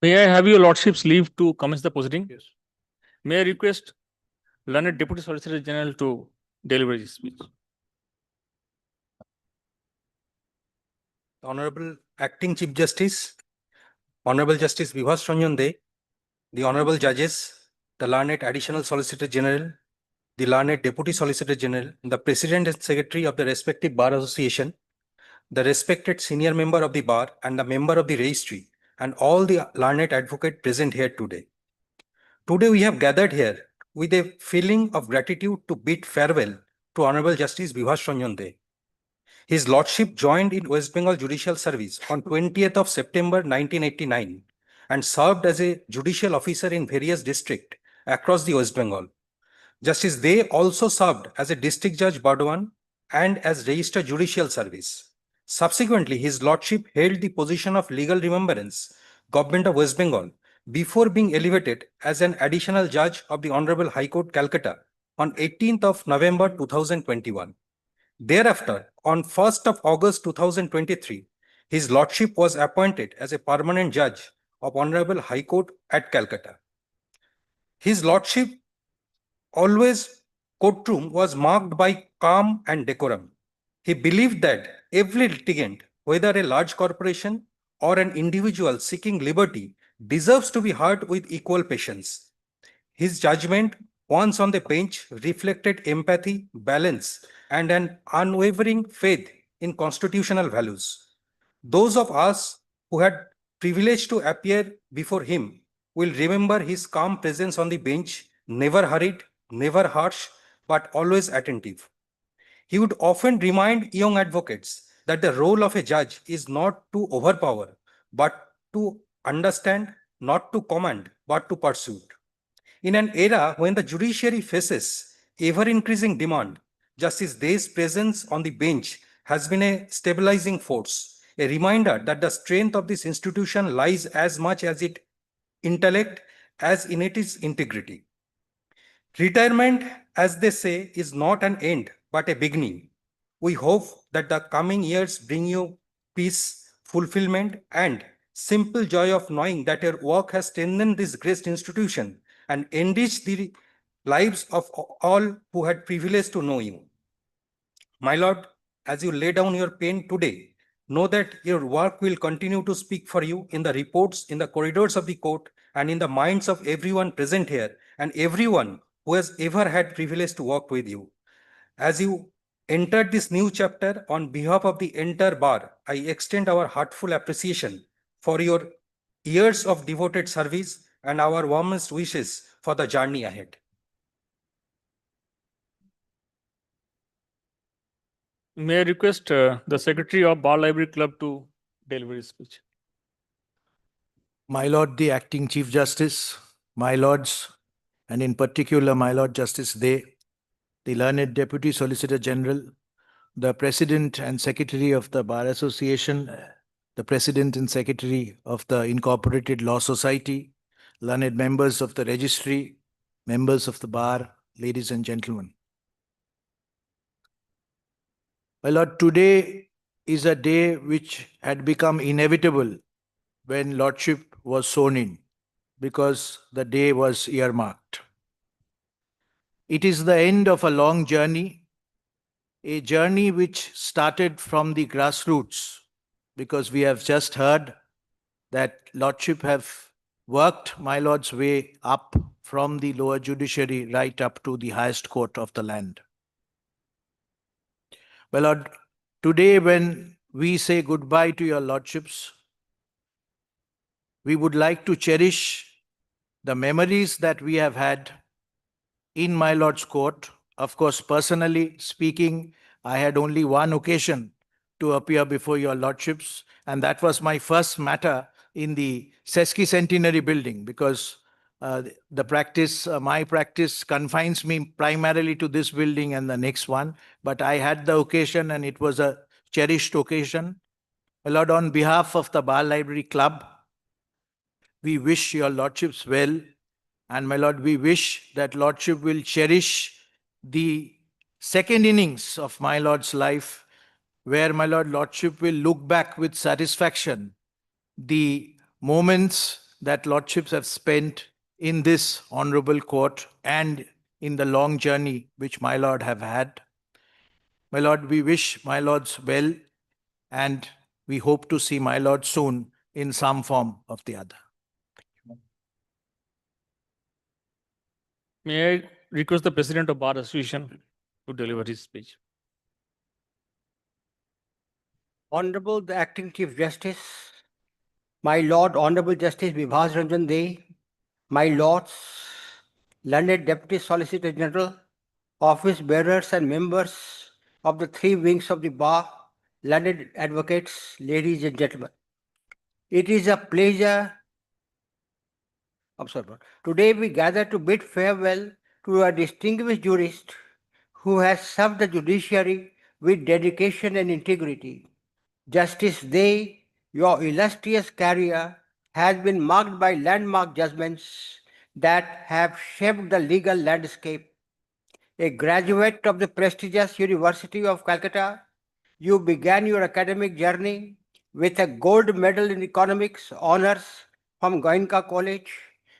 May I have your lordship's leave to commence the proceeding? Yes. May I request learned Deputy Solicitor General to deliver his speech? Honorable Acting Chief Justice, Hon'ble Justice Bibhas Ranjan, the Honorable Judges, the learned Additional Solicitor General, the learned Deputy Solicitor General, the President and Secretary of the respective Bar Association, the respected senior member of the Bar and the member of the Registry, and all the learned advocate present here today. Today we have gathered here with a feeling of gratitude to bid farewell to Honorable Justice Bibhas Ranjan. His Lordship joined in West Bengal Judicial Service on 20th of September 1989 and served as a judicial officer in various districts across the West Bengal. Justice Dey also served as a district judge Burdwan and as registered judicial service. Subsequently, his Lordship held the position of legal remembrance, Government of West Bengal, before being elevated as an additional judge of the Honorable High Court, Calcutta on 18th of November 2021. Thereafter, on 1st of August 2023, his Lordship was appointed as a permanent judge of Honorable High Court at Calcutta. His Lordship always courtroom was marked by calm and decorum. He believed that every litigant, whether a large corporation or an individual seeking liberty, deserves to be heard with equal patience. His judgment, once on the bench, reflected empathy, balance, and an unwavering faith in constitutional values. Those of us who had privilege to appear before him will remember his calm presence on the bench, never hurried, never harsh, but always attentive. He would often remind young advocates that the role of a judge is not to overpower, but to understand, not to command, but to pursue. In an era when the judiciary faces ever-increasing demand, Justice Dey's presence on the bench has been a stabilizing force, a reminder that the strength of this institution lies as much as its intellect as in its integrity. Retirement, as they say, is not an end, but a beginning. We hope that the coming years bring you peace, fulfillment, and simple joy of knowing that your work has strengthened this great institution and enriched the lives of all who had privilege to know you. My Lord, as you lay down your pen today, know that your work will continue to speak for you in the reports, in the corridors of the court, and in the minds of everyone present here and everyone who has ever had privilege to work with you. As you entered this new chapter, on behalf of the entire bar, I extend our heartful appreciation for your years of devoted service and our warmest wishes for the journey ahead. May I request the Secretary of Bar Library Club to deliver his speech? My Lord, the Acting Chief Justice, my Lords, and in particular, my Lord Justice Dey, the learned Deputy Solicitor General, the President and Secretary of the Bar Association, the President and Secretary of the Incorporated Law Society, learned members of the Registry, members of the Bar, ladies and gentlemen. My Lord, today is a day which had become inevitable when Lordship was sworn in, because the day was earmarked. It is the end of a long journey, a journey which started from the grassroots, because we have just heard that Lordship have worked my Lord's way up from the lower judiciary right up to the highest court of the land. My Lord, today when we say goodbye to your Lordships, we would like to cherish the memories that we have had in my Lord's court. Of course, personally speaking, I had only one occasion to appear before your Lordships, and that was my first matter in the sesquicentenary building, because my practice confines me primarily to this building and the next one, but I had the occasion and it was a cherished occasion. My Lord, on behalf of the Bar Library Club, we wish your Lordships well, and my Lord, we wish that Lordship will cherish the second innings of my Lord's life, where my Lordship will look back with satisfaction the moments that Lordships have spent in this honorable court and in the long journey which my Lord have had. My Lord, we wish my Lords well, and we hope to see my Lord soon in some form of the other. May I request the President of Bar Association to deliver his speech. Honorable the Acting Chief Justice, my Lord Hon'ble Justice Bibhas Ranjan, my Lords, learned Deputy Solicitor General, office bearers and members of the three wings of the bar, learned advocates, ladies and gentlemen. It is a pleasure. Today we gather to bid farewell to a distinguished jurist who has served the judiciary with dedication and integrity. Justice Day, your illustrious career has been marked by landmark judgments that have shaped the legal landscape. A graduate of the prestigious University of Calcutta, you began your academic journey with a gold medal in economics honors from Goenka College,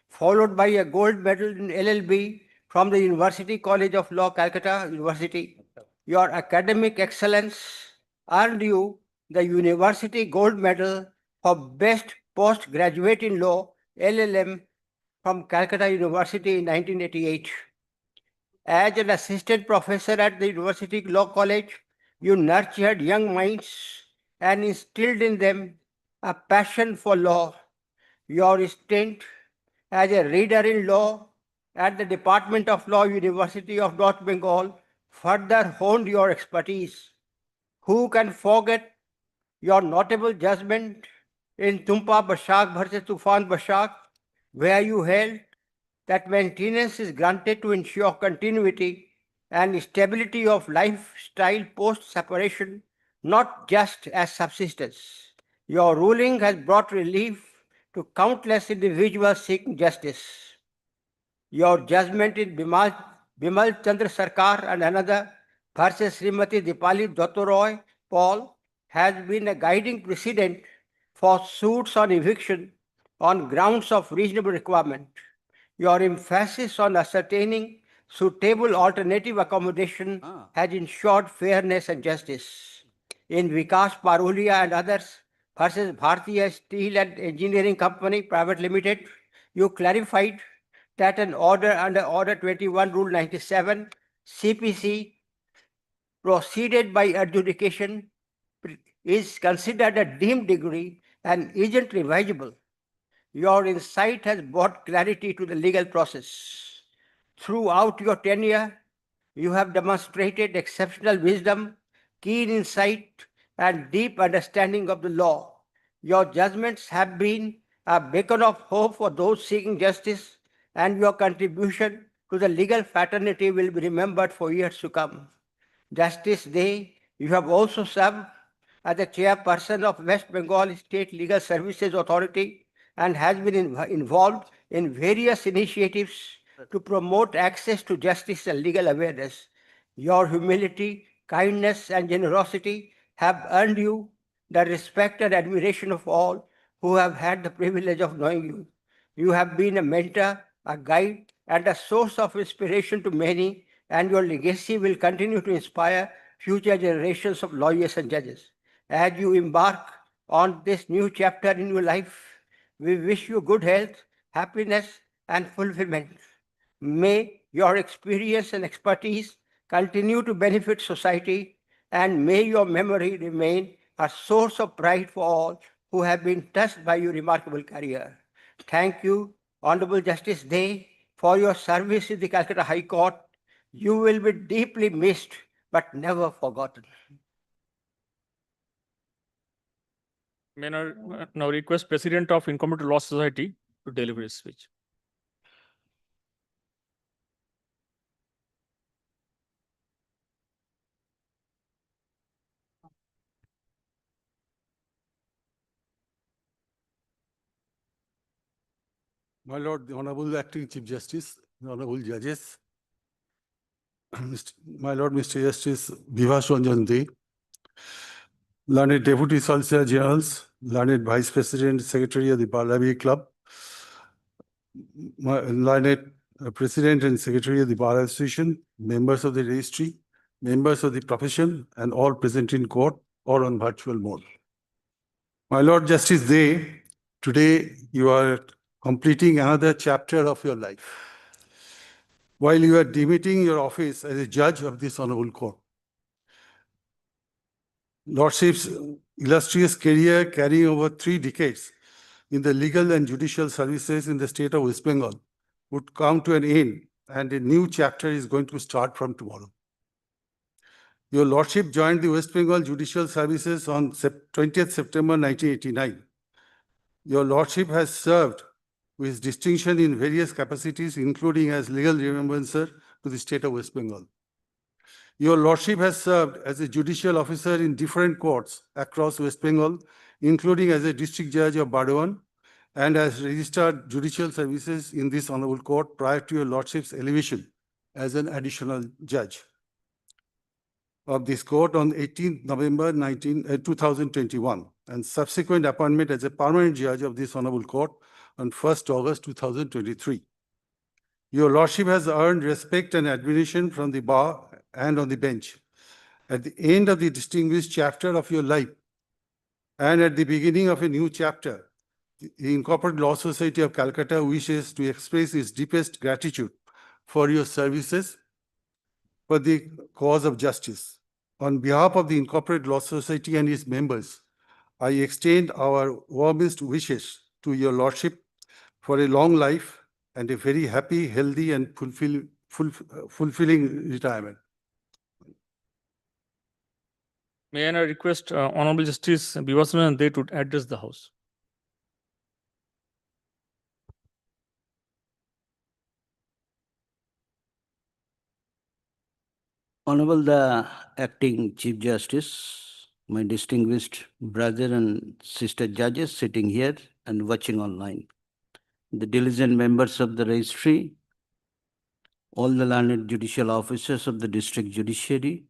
followed by a gold medal in LLB from the University College of Law, Calcutta University. Your academic excellence earned you the University Gold Medal for Best Postgraduate in Law, LLM, from Calcutta University in 1988. As an assistant professor at the University Law College, you nurtured young minds and instilled in them a passion for law. Your stint as a reader in law at the Department of Law, University of North Bengal, further honed your expertise. Who can forget your notable judgment in Tumpa Bashak versus Tufan Bashak, where you held that maintenance is granted to ensure continuity and stability of lifestyle post-separation, not just as subsistence. Your ruling has brought relief to countless individuals seeking justice. Your judgment in Bimal Chandra Sarkar and another versus Srimati Dipali Dottoroy Paul has been a guiding precedent for suits on eviction on grounds of reasonable requirement. Your emphasis on ascertaining suitable alternative accommodation has ensured fairness and justice. In Vikas Parulia and others versus Bhartiya Steel and Engineering Company Private Limited, you clarified that an order under Order 21 Rule 97 CPC proceeded by adjudication is considered a deemed degree and isn't revisable. Your insight has brought clarity to the legal process. Throughout your tenure, you have demonstrated exceptional wisdom, keen insight, and deep understanding of the law. Your judgments have been a beacon of hope for those seeking justice, and your contribution to the legal fraternity will be remembered for years to come. Justice Day, you have also served as the chairperson of West Bengal State Legal Services Authority and has been involved in various initiatives to promote access to justice and legal awareness. Your humility, kindness, and generosity have earned you the respect and admiration of all who have had the privilege of knowing you. You have been a mentor, a guide, and a source of inspiration to many, and your legacy will continue to inspire future generations of lawyers and judges. As you embark on this new chapter in your life, we wish you good health, happiness, and fulfillment. May your experience and expertise continue to benefit society, and may your memory remain a source of pride for all who have been touched by your remarkable career. Thank you, Honorable Justice Day, for your service in the Calcutta High Court. You will be deeply missed, but never forgotten. May I now request President of Incompetent Law Society to deliver his speech. My Lord, the Honorable Acting Chief Justice, the Honorable Judges, my Lord, Mr. Justice Bibhas Ranjan, learned Deputy Solicitor Generals, learned Vice President, Secretary of the Bar Library Club, my learned President and Secretary of the Bar Association, members of the registry, members of the profession, and all present in court or on virtual mode. My Lord Justice Day, today you are completing another chapter of your life while you are demeting your office as a judge of this honorable court. Lordship's illustrious career carrying over 3 decades in the legal and judicial services in the state of West Bengal would come to an end, and a new chapter is going to start from tomorrow. Your Lordship joined the West Bengal Judicial Services on 20th September 1989. Your Lordship has served with distinction in various capacities, including as legal remembrancer to the state of West Bengal. Your Lordship has served as a judicial officer in different courts across West Bengal, including as a district judge of Bardwan and as registered judicial services in this honorable court prior to your Lordship's elevation as an additional judge of this court on 18th November 2021 and subsequent appointment as a permanent judge of this honorable court on 1st August 2023. Your Lordship has earned respect and admiration from the bar and on the bench. At the end of the distinguished chapter of your life and at the beginning of a new chapter, the Incorporated Law Society of Calcutta wishes to express its deepest gratitude for your services for the cause of justice. On behalf of the Incorporated Law Society and its members, I extend our warmest wishes to your Lordship for a long life and a very happy, healthy, and fulfilling retirement. May I now request Honorable Justice Bibhas Ranjan to address the House. Honorable the Acting Chief Justice, my distinguished brother and sister judges sitting here and watching online, the diligent members of the registry, all the learned judicial officers of the district judiciary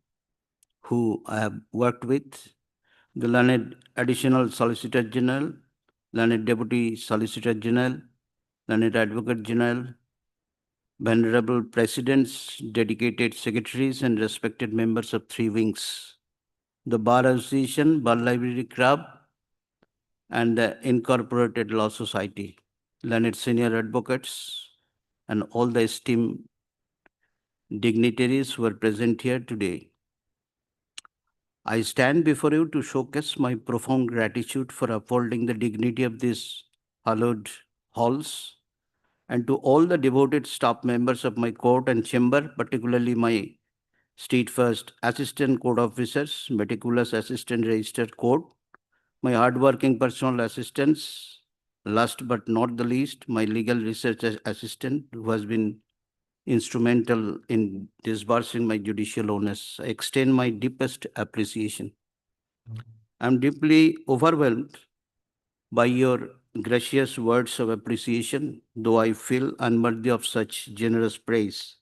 who I have worked with, the learned additional solicitor general, learned deputy solicitor general, learned advocate general, venerable presidents, dedicated secretaries, and respected members of 3 wings, the Bar Association, Bar Library Club, and the Incorporated Law Society, learned senior advocates, and all the esteemed dignitaries who are present here today. I stand before you to showcase my profound gratitude for upholding the dignity of these hallowed halls, and to all the devoted staff members of my court and chamber, particularly my steadfast assistant court officers, meticulous assistant register court, my hardworking personal assistants, last but not the least, my legal research assistant who has been instrumental in disbursing my judicial honors. I extend my deepest appreciation. I'm deeply overwhelmed by your gracious words of appreciation, though I feel unworthy of such generous praise.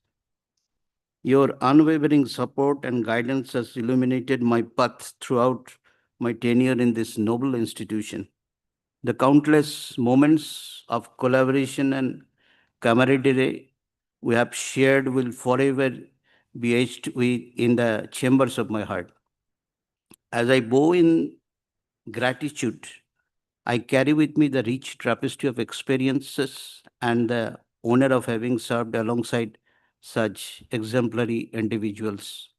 Your unwavering support and guidance has illuminated my path throughout my tenure in this noble institution. The countless moments of collaboration and camaraderie we have shared will forever be etched in the chambers of my heart. As I bow in gratitude, I carry with me the rich tapestry of experiences and the honor of having served alongside such exemplary individuals.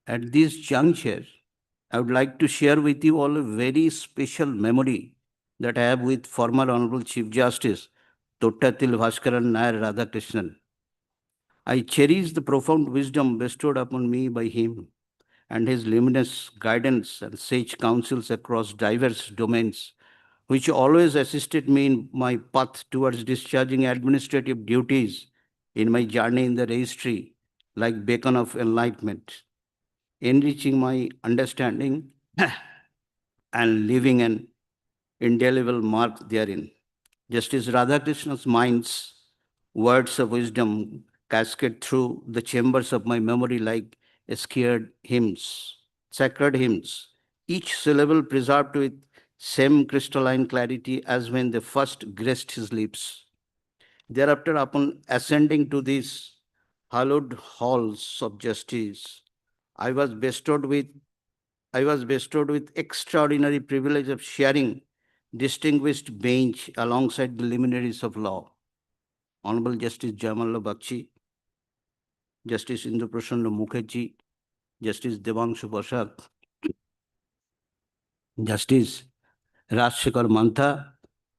At this juncture, I would like to share with you all a very special memory that I have with former Honorable Chief Justice Tottatil Bhaskaran Nair Radhakrishnan. I cherish the profound wisdom bestowed upon me by him and his luminous guidance and sage counsels across diverse domains, which always assisted me in my path towards discharging administrative duties in my journey in the registry, like beacon of enlightenment, enriching my understanding and leaving an indelible mark therein. Justice Radhakrishna's mind's words of wisdom cascade through the chambers of my memory like sacred hymns, each syllable preserved with same crystalline clarity as when they first graced his lips. Thereafter, upon ascending to these hallowed halls of justice, I was bestowed with extraordinary privilege of sharing distinguished bench alongside the luminaries of law. Honorable Justice Jamallah Bakshi, Justice Indra Prasanna Mukherjee, Justice Devanshu Prasad, Justice Rajshekhar Mantha,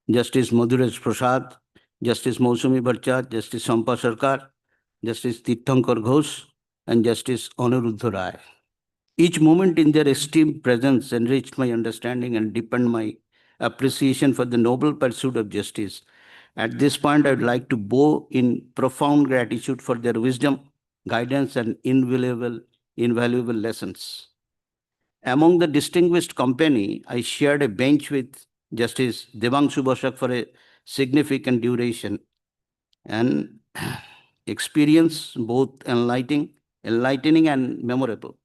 Justice Madhuresh Prasad, Justice Mausumi Bhattacharya, Justice Sampa Sarkar, Justice Tirthankar Ghosh, and Justice Aniruddha Rai. Each moment in their esteemed presence enriched my understanding and deepened my appreciation for the noble pursuit of justice. At this point, I would like to bow in profound gratitude for their wisdom, guidance, and invaluable lessons. Among the distinguished company, I shared a bench with Justice Devanshu Prasad for a significant duration, and experience both enlightening and memorable.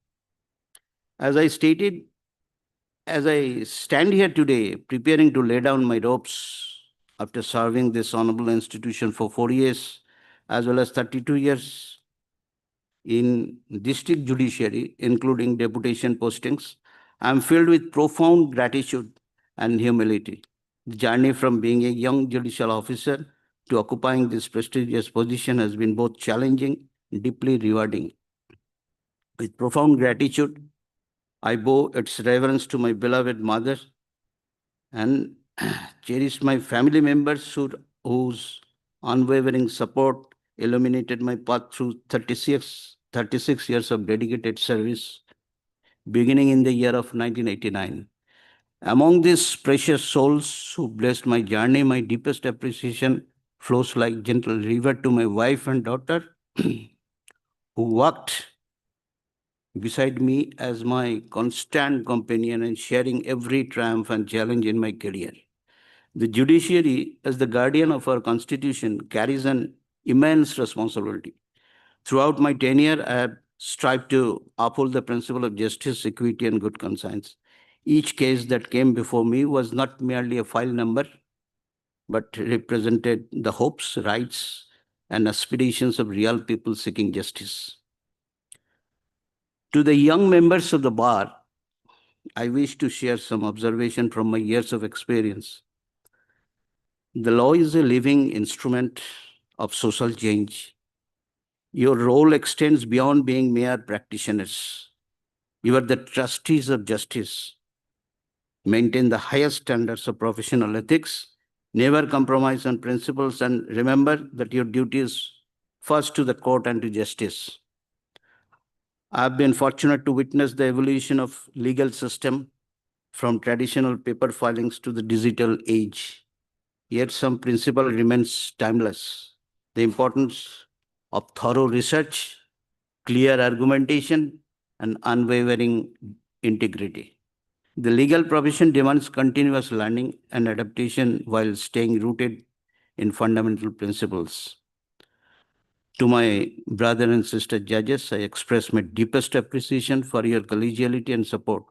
As I stand here today, preparing to lay down my ropes after serving this honorable institution for 4 years, as well as 32 years in district judiciary, including deputation postings, I am filled with profound gratitude and humility. The journey from being a young judicial officer to occupying this prestigious position has been both challenging and deeply rewarding. With profound gratitude, I bow its reverence to my beloved mother and cherish my family members whose unwavering support illuminated my path through 36 years of dedicated service, beginning in the year of 1989. Among these precious souls who blessed my journey, my deepest appreciation flows like gentle river to my wife and daughter who walked beside me as my constant companion and sharing every triumph and challenge in my career. The judiciary, as the guardian of our constitution, carries an immense responsibility. Throughout my tenure, I have strived to uphold the principle of justice, equity, and good conscience. Each case that came before me was not merely a file number, but represented the hopes, rights, and aspirations of real people seeking justice. To the young members of the bar, I wish to share some observation from my years of experience. The law is a living instrument of social change. Your role extends beyond being mere practitioners. You are the trustees of justice. Maintain the highest standards of professional ethics. Never compromise on principles, and remember that your duty is first to the court and to justice. I have been fortunate to witness the evolution of legal system from traditional paper filings to the digital age. Yet some principle remains timeless. The importance of thorough research, clear argumentation, and unwavering integrity. The legal profession demands continuous learning and adaptation while staying rooted in fundamental principles. To my brother and sister judges, I express my deepest appreciation for your collegiality and support.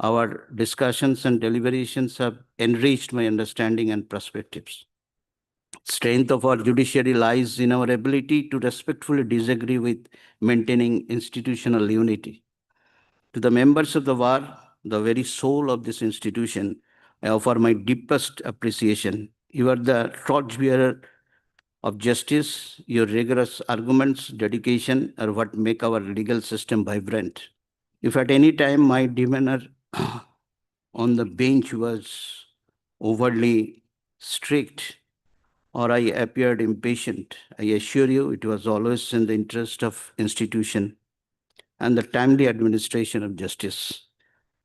Our discussions and deliberations have enriched my understanding and perspectives. Strength of our judiciary lies in our ability to respectfully disagree with maintaining institutional unity. To the members of the bar, the very soul of this institution, I offer my deepest appreciation. You are the torchbearer of justice. Your rigorous arguments, dedication are what make our legal system vibrant. If at any time my demeanor on the bench was overly strict or I appeared impatient, I assure you it was always in the interest of institution and the timely administration of justice.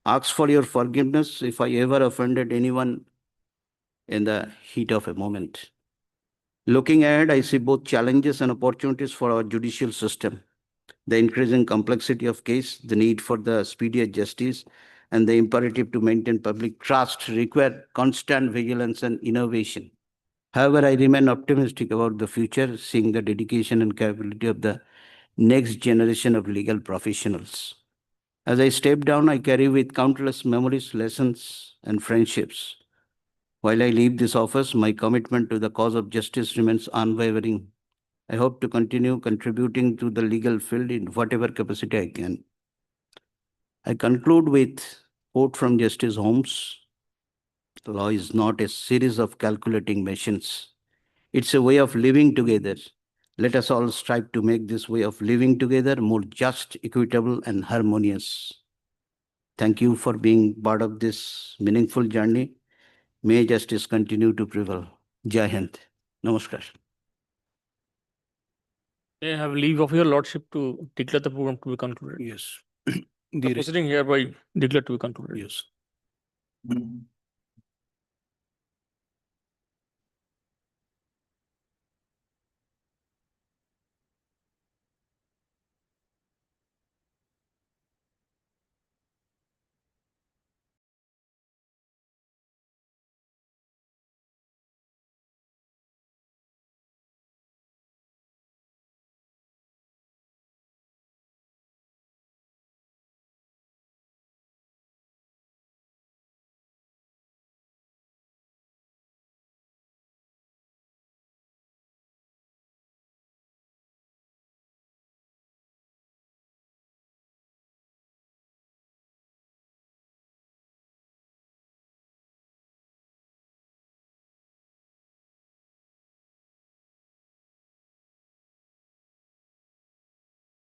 Ask for your forgiveness if I ever offended anyone in the heat of a moment. Looking ahead, I see both challenges and opportunities for our judicial system. The increasing complexity of case, the need for the speedier justice, and the imperative to maintain public trust require constant vigilance and innovation. However, I remain optimistic about the future, seeing the dedication and capability of the next generation of legal professionals. As I step down, I carry with countless memories, lessons, and friendships. While I leave this office, my commitment to the cause of justice remains unwavering. I hope to continue contributing to the legal field in whatever capacity I can. I conclude with quote from Justice Holmes. Law is not a series of calculating machines. It's a way of living together. Let us all strive to make this way of living together more just, equitable, and harmonious. Thank you for being part of this meaningful journey. May justice continue to prevail. Jai Hind. Namaskar. May I have leave of your lordship to declare the program to be concluded. Yes. The proceeding hereby declared to be concluded. Yes.